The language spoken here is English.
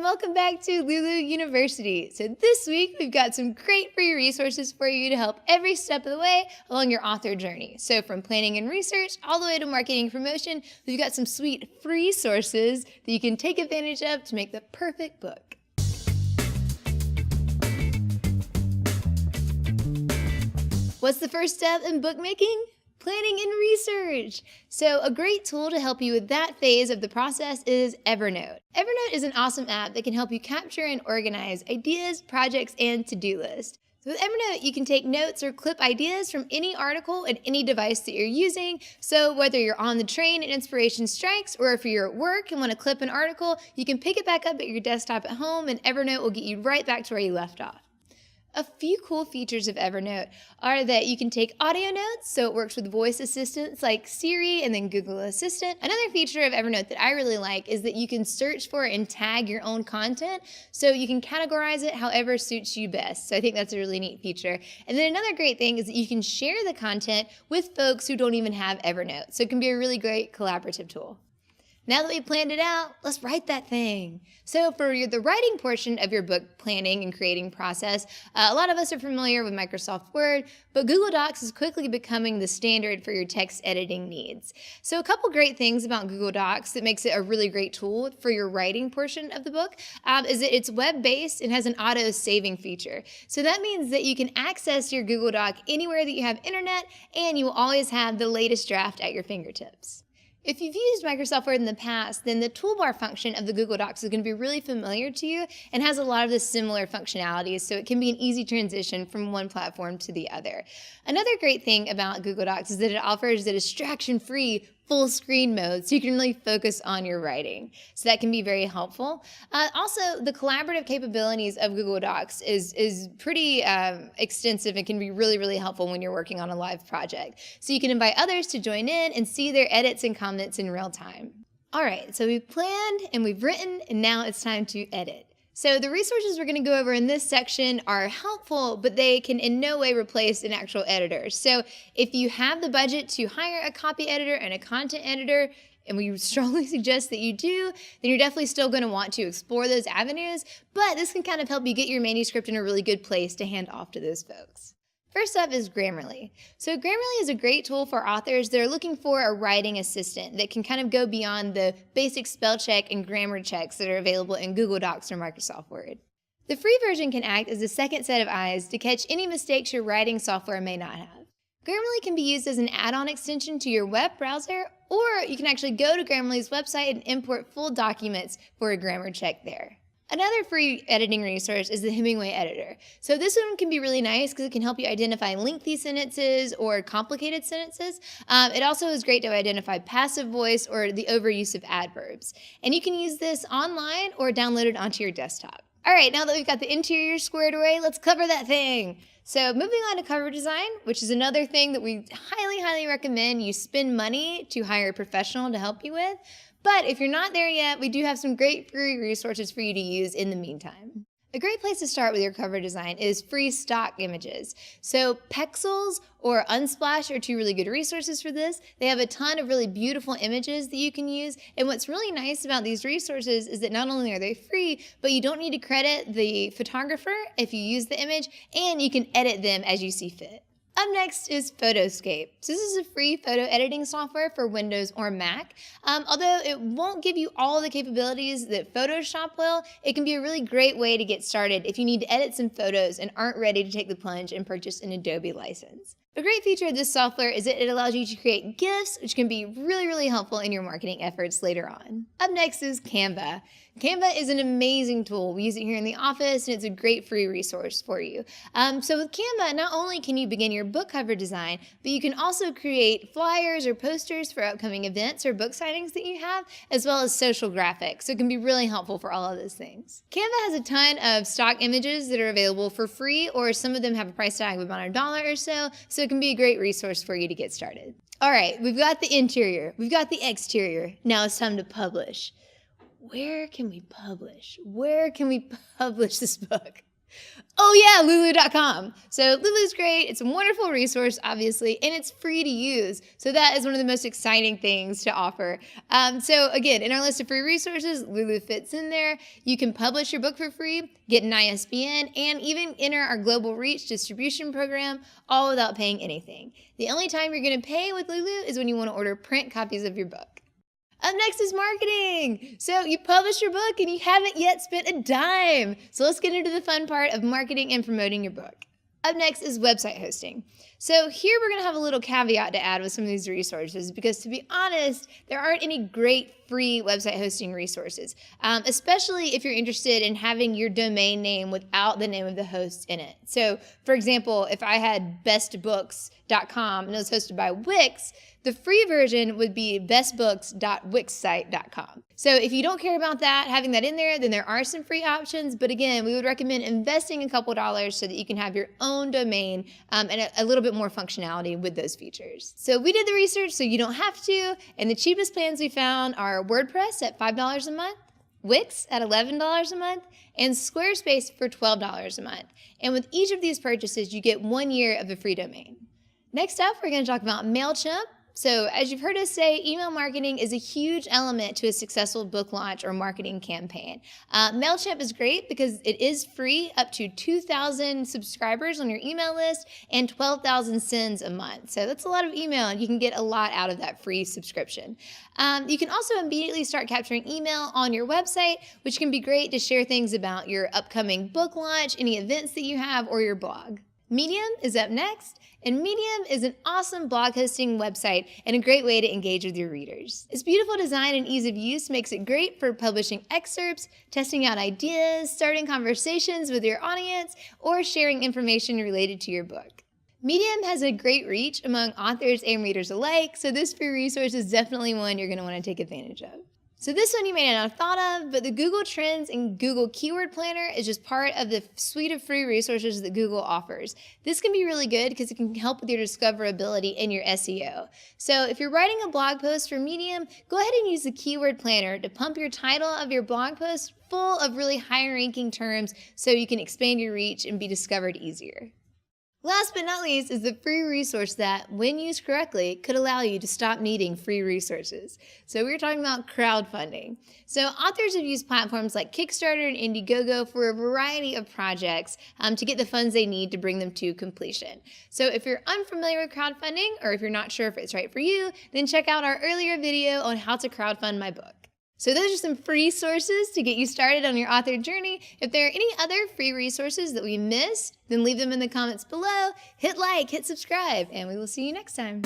welcome back to Lulu University. So this week we've got some great free resources for you to help every step of the way along your author journey. So from planning and research all the way to marketing and promotion, we've got some sweet free sources that you can take advantage of to make the perfect book. What's the first step in bookmaking? Planning and research. So a great tool to help you with that phase of the process is Evernote. Evernote is an awesome app that can help you capture and organize ideas, projects, and to-do lists. So with Evernote, you can take notes or clip ideas from any article and any device that you're using. So whether you're on the train and inspiration strikes, or if you're at work and want to clip an article, you can pick it back up at your desktop at home and Evernote will get you right back to where you left off. A few cool features of Evernote are that you can take audio notes, so it works with voice assistants like Siri and then Google Assistant. Another feature of Evernote that I really like is that you can search for and tag your own content, so you can categorize it however suits you best. So I think that's a really neat feature. And then another great thing is that you can share the content with folks who don't even have Evernote, so it can be a really great collaborative tool. Now that we've planned it out, let's write that thing. So for the writing portion of your book planning and creating process, a lot of us are familiar with Microsoft Word, but Google Docs is quickly becoming the standard for your text editing needs. So a couple great things about Google Docs that makes it a really great tool for your writing portion of the book is that it's web-based and has an auto-saving feature. So that means that you can access your Google Doc anywhere that you have internet, and you will always have the latest draft at your fingertips. If you've used Microsoft Word in the past, then the toolbar function of the Google Docs is going to be really familiar to you and has a lot of the similar functionalities, so it can be an easy transition from one platform to the other. Another great thing about Google Docs is that it offers the distraction-free full screen mode, so you can really focus on your writing. So that can be very helpful. Also, the collaborative capabilities of Google Docs is pretty extensive and can be really, really helpful when you're working on a live project. So you can invite others to join in and see their edits and comments in real time. All right, so we've planned and we've written, and now it's time to edit. So the resources we're going to go over in this section are helpful, but they can in no way replace an actual editor. So if you have the budget to hire a copy editor and a content editor, and we strongly suggest that you do, then you're definitely still going to want to explore those avenues, but this can kind of help you get your manuscript in a really good place to hand off to those folks. First up is Grammarly. So Grammarly is a great tool for authors that are looking for a writing assistant that can kind of go beyond the basic spell check and grammar checks that are available in Google Docs or Microsoft Word. The free version can act as a second set of eyes to catch any mistakes your writing software may not have. Grammarly can be used as an add-on extension to your web browser, or you can actually go to Grammarly's website and import full documents for a grammar check there. Another free editing resource is the Hemingway Editor. So this one can be really nice because it can help you identify lengthy sentences or complicated sentences. It also is great to identify passive voice or the overuse of adverbs. And you can use this online or download it onto your desktop. All right, now that we've got the interior squared away, let's cover that thing. So moving on to cover design, which is another thing that we highly, highly recommend you spend money to hire a professional to help you with. But if you're not there yet, we do have some great free resources for you to use in the meantime. A great place to start with your cover design is free stock images. So Pexels or Unsplash are two really good resources for this. They have a ton of really beautiful images that you can use. And what's really nice about these resources is that not only are they free, but you don't need to credit the photographer if you use the image, and you can edit them as you see fit. Up next is Photoscape. So this is a free photo editing software for Windows or Mac. Although it won't give you all the capabilities that Photoshop will, it can be a really great way to get started if you need to edit some photos and aren't ready to take the plunge and purchase an Adobe license. A great feature of this software is that it allows you to create GIFs, which can be really, really helpful in your marketing efforts later on. Up next is Canva. Canva is an amazing tool. We use it here in the office, and it's a great free resource for you. So with Canva, not only can you begin your book cover design, but you can also create flyers or posters for upcoming events or book signings that you have, as well as social graphics. So it can be really helpful for all of those things. Canva has a ton of stock images that are available for free, or some of them have a price tag of about $1 or so it can be a great resource for you to get started. All right, we've got the interior, we've got the exterior. Now it's time to publish. Where can we publish? Where can we publish this book? Oh yeah, Lulu.com. So Lulu's great. It's a wonderful resource, obviously, and it's free to use. So that is one of the most exciting things to offer. So again, in our list of free resources, Lulu fits in there. You can publish your book for free, get an ISBN, and even enter our global reach distribution program, all without paying anything. The only time you're going to pay with Lulu is when you want to order print copies of your book. Up next is marketing. So you published your book and you haven't yet spent a dime. So let's get into the fun part of marketing and promoting your book. Up next is website hosting. So here we're going to have a little caveat to add with some of these resources because, to be honest, there aren't any great free website hosting resources, especially if you're interested in having your domain name without the name of the host in it. So, for example, if I had bestbooks.com and it was hosted by Wix, the free version would be bestbooks.wixsite.com. So if you don't care about that, having that in there, then there are some free options. But again, we would recommend investing a couple dollars so that you can have your own domain and a little bit more functionality with those features. So we did the research so you don't have to. And the cheapest plans we found are WordPress at $5 a month, Wix at $11 a month, and Squarespace for $12 a month. And with each of these purchases, you get 1 year of a free domain. Next up, we're going to talk about MailChimp. So as you've heard us say, email marketing is a huge element to a successful book launch or marketing campaign. MailChimp is great because it is free up to 2,000 subscribers on your email list and 12,000 sends a month. So that's a lot of email and you can get a lot out of that free subscription. You can also immediately start capturing email on your website, which can be great to share things about your upcoming book launch, any events that you have, or your blog. Medium is up next, and Medium is an awesome blog hosting website and a great way to engage with your readers. Its beautiful design and ease of use makes it great for publishing excerpts, testing out ideas, starting conversations with your audience, or sharing information related to your book. Medium has a great reach among authors and readers alike, so this free resource is definitely one you're going to want to take advantage of. So this one you may not have thought of, but the Google Trends and Google Keyword Planner is just part of the suite of free resources that Google offers. This can be really good because it can help with your discoverability and your SEO. So if you're writing a blog post for Medium, go ahead and use the Keyword Planner to pump your title of your blog post full of really high-ranking terms so you can expand your reach and be discovered easier. Last but not least is the free resource that, when used correctly, could allow you to stop needing free resources. So we're talking about crowdfunding. So authors have used platforms like Kickstarter and Indiegogo for a variety of projects to get the funds they need to bring them to completion. So if you're unfamiliar with crowdfunding, or if you're not sure if it's right for you, then check out our earlier video on how to crowdfund my book. So those are some free sources to get you started on your author journey. If there are any other free resources that we missed, then leave them in the comments below. Hit like, hit subscribe, and we will see you next time.